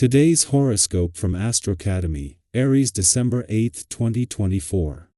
Today's horoscope from Astrocademy, Aries, December 8, 2024.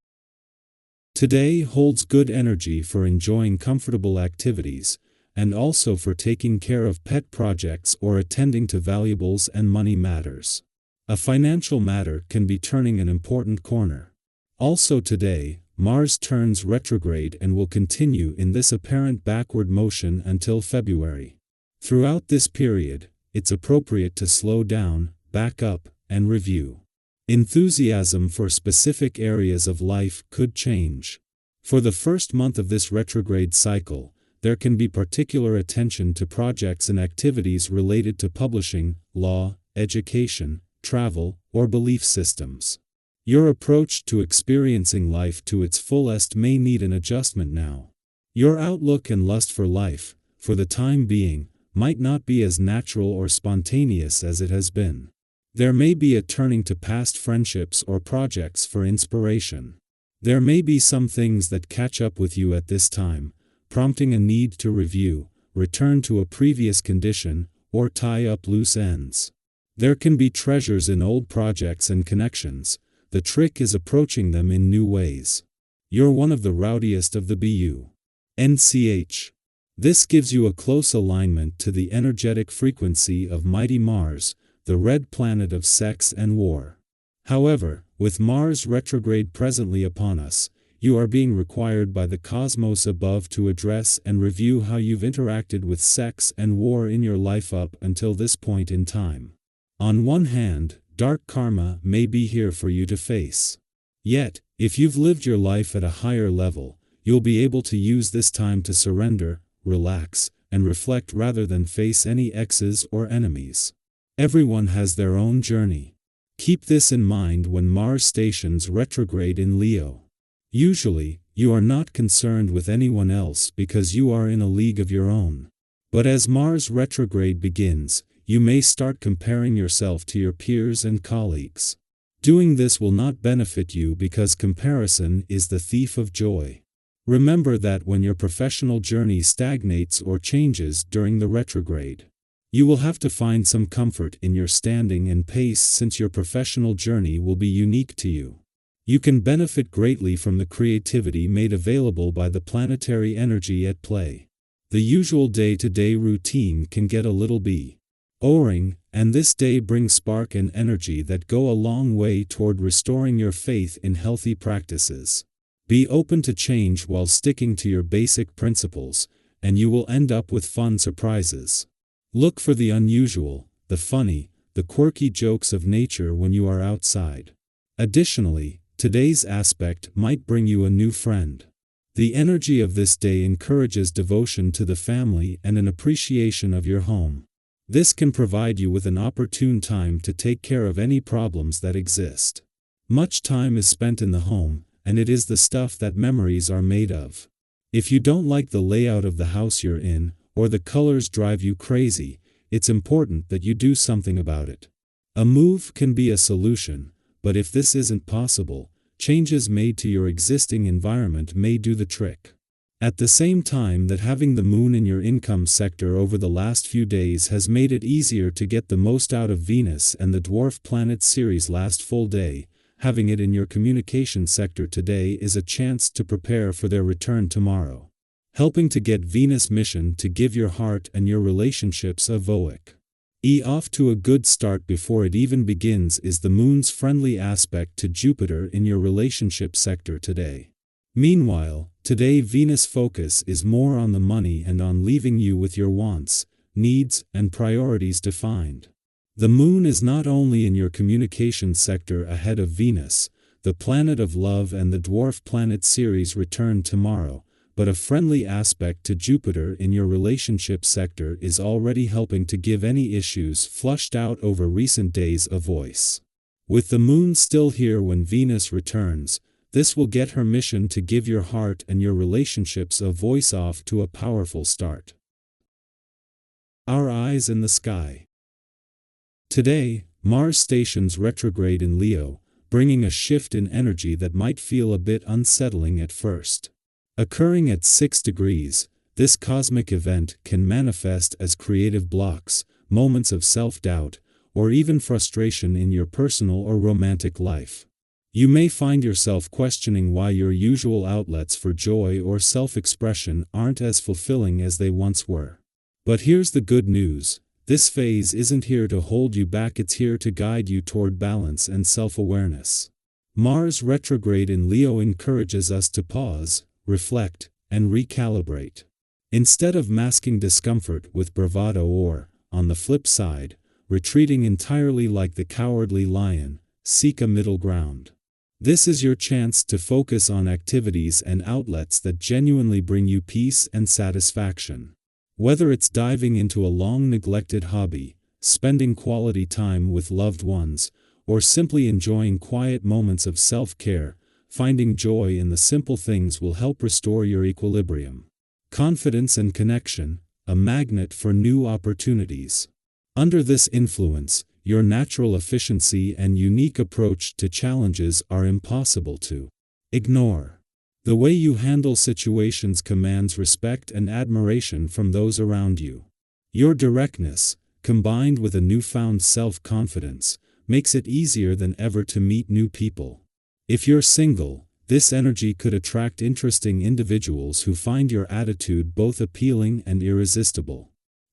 Today holds good energy for enjoying comfortable activities, and also for taking care of pet projects or attending to valuables and money matters. A financial matter can be turning an important corner. Also today, Mars turns retrograde and will continue in this apparent backward motion until February. Throughout this period, it's appropriate to slow down, back up, and review. Enthusiasm for specific areas of life could change. For the first month of this retrograde cycle, there can be particular attention to projects and activities related to publishing, law, education, travel, or belief systems. Your approach to experiencing life to its fullest may need an adjustment now. Your outlook and lust for life, for the time being, might not be as natural or spontaneous as it has been. There may be a turning to past friendships or projects for inspiration. There may be some things that catch up with you at this time, prompting a need to review, return to a previous condition, or tie up loose ends. There can be treasures in old projects and connections. The trick is approaching them in new ways. You're one of the rowdiest of the BUNCH. This gives you a close alignment to the energetic frequency of mighty Mars, the red planet of sex and war. However, with Mars retrograde presently upon us, you are being required by the cosmos above to address and review how you've interacted with sex and war in your life up until this point in time. On one hand, dark karma may be here for you to face. Yet, if you've lived your life at a higher level, you'll be able to use this time to surrender, relax, and reflect rather than face any exes or enemies. Everyone has their own journey. Keep this in mind when Mars stations retrograde in Leo. Usually, you are not concerned with anyone else because you are in a league of your own. But as Mars retrograde begins, you may start comparing yourself to your peers and colleagues. Doing this will not benefit you because comparison is the thief of joy. Remember that when your professional journey stagnates or changes during the retrograde, you will have to find some comfort in your standing and pace since your professional journey will be unique to you. You can benefit greatly from the creativity made available by the planetary energy at play. The usual day-to-day routine can get a little boring, and this day brings spark and energy that go a long way toward restoring your faith in healthy practices. Be open to change while sticking to your basic principles, and you will end up with fun surprises. Look for the unusual, the funny, the quirky jokes of nature when you are outside. Additionally, today's aspect might bring you a new friend. The energy of this day encourages devotion to the family and an appreciation of your home. This can provide you with an opportune time to take care of any problems that exist. Much time is spent in the home, and it is the stuff that memories are made of. If you don't like the layout of the house you're in, or the colors drive you crazy, it's important that you do something about it. A move can be a solution, but if this isn't possible, changes made to your existing environment may do the trick. At the same time that having the moon in your income sector over the last few days has made it easier to get the most out of Venus and the dwarf planet Ceres last full day, having it in your communication sector today is a chance to prepare for their return tomorrow, helping to get Venus' mission to give your heart and your relationships a voic. Off to a good start before it even begins is the moon's friendly aspect to Jupiter in your relationship sector today. Meanwhile, today Venus' focus is more on the money and on leaving you with your wants, needs, and priorities defined. The moon is not only in your communication sector ahead of Venus, the planet of love, and the dwarf planet Ceres return tomorrow, but a friendly aspect to Jupiter in your relationship sector is already helping to give any issues flushed out over recent days a voice. With the moon still here when Venus returns, this will get her mission to give your heart and your relationships a voice off to a powerful start. Our eyes in the sky. Today, Mars stations retrograde in Leo, bringing a shift in energy that might feel a bit unsettling at first. Occurring at 6 degrees, this cosmic event can manifest as creative blocks, moments of self-doubt, or even frustration in your personal or romantic life. You may find yourself questioning why your usual outlets for joy or self-expression aren't as fulfilling as they once were. But here's the good news. This phase isn't here to hold you back, it's here to guide you toward balance and self-awareness. Mars retrograde in Leo encourages us to pause, reflect, and recalibrate. Instead of masking discomfort with bravado or, on the flip side, retreating entirely like the cowardly lion, seek a middle ground. This is your chance to focus on activities and outlets that genuinely bring you peace and satisfaction. Whether it's diving into a long-neglected hobby, spending quality time with loved ones, or simply enjoying quiet moments of self-care, finding joy in the simple things will help restore your equilibrium. Confidence and connection, a magnet for new opportunities. Under this influence, your natural efficiency and unique approach to challenges are impossible to ignore. The way you handle situations commands respect and admiration from those around you. Your directness, combined with a newfound self-confidence, makes it easier than ever to meet new people. If you're single, this energy could attract interesting individuals who find your attitude both appealing and irresistible.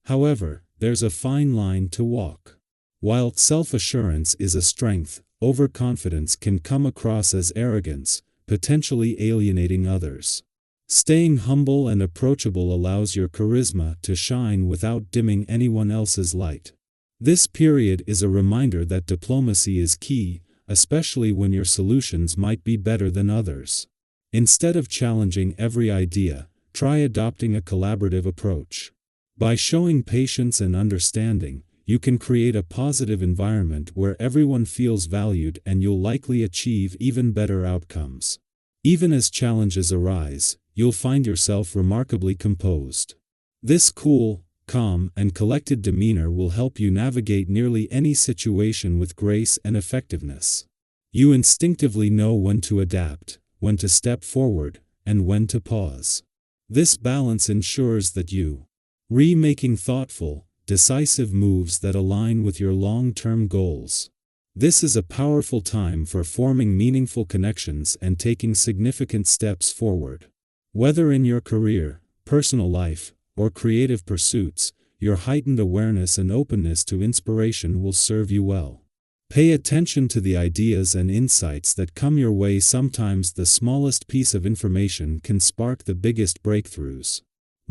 However, there's a fine line to walk. While self-assurance is a strength, overconfidence can come across as arrogance, potentially alienating others. Staying humble and approachable allows your charisma to shine without dimming anyone else's light. This period is a reminder that diplomacy is key, especially when your solutions might be better than others. Instead of challenging every idea, try adopting a collaborative approach. By showing patience and understanding, you can create a positive environment where everyone feels valued, and you'll likely achieve even better outcomes. Even as challenges arise, you'll find yourself remarkably composed. This cool, calm, and collected demeanor will help you navigate nearly any situation with grace and effectiveness. You instinctively know when to adapt, when to step forward, and when to pause. This balance ensures that you making thoughtful, decisive moves that align with your long-term goals. This is a powerful time for forming meaningful connections and taking significant steps forward. Whether in your career, personal life, or creative pursuits, your heightened awareness and openness to inspiration will serve you well. Pay attention to the ideas and insights that come your way. Sometimes the smallest piece of information can spark the biggest breakthroughs.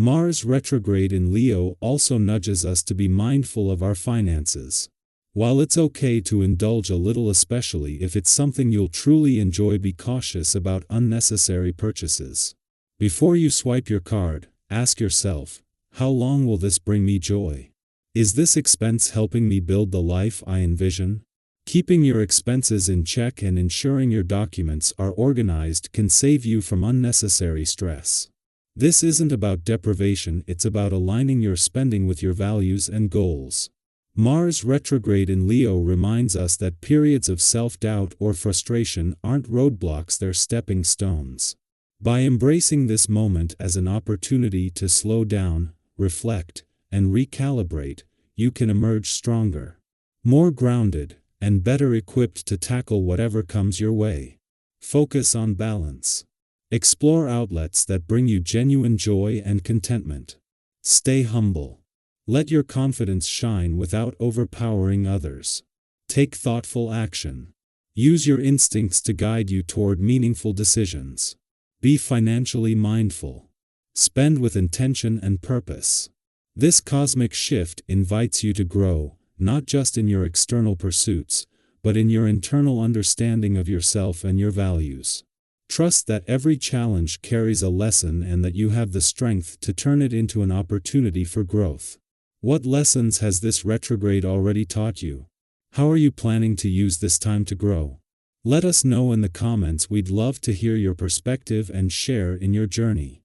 Mars retrograde in Leo also nudges us to be mindful of our finances. While it's okay to indulge a little, especially if it's something you'll truly enjoy, be cautious about unnecessary purchases. Before you swipe your card, ask yourself, how long will this bring me joy? Is this expense helping me build the life I envision? Keeping your expenses in check and ensuring your documents are organized can save you from unnecessary stress. This isn't about deprivation, it's about aligning your spending with your values and goals. Mars retrograde in Leo reminds us that periods of self-doubt or frustration aren't roadblocks, they're stepping stones. By embracing this moment as an opportunity to slow down, reflect, and recalibrate, you can emerge stronger, more grounded, and better equipped to tackle whatever comes your way. Focus on balance. Explore outlets that bring you genuine joy and contentment. Stay humble. Let your confidence shine without overpowering others. Take thoughtful action. Use your instincts to guide you toward meaningful decisions. Be financially mindful. Spend with intention and purpose. This cosmic shift invites you to grow, not just in your external pursuits, but in your internal understanding of yourself and your values. Trust that every challenge carries a lesson and that you have the strength to turn it into an opportunity for growth. What lessons has this retrograde already taught you? How are you planning to use this time to grow? Let us know in the comments. We'd love to hear your perspective and share in your journey.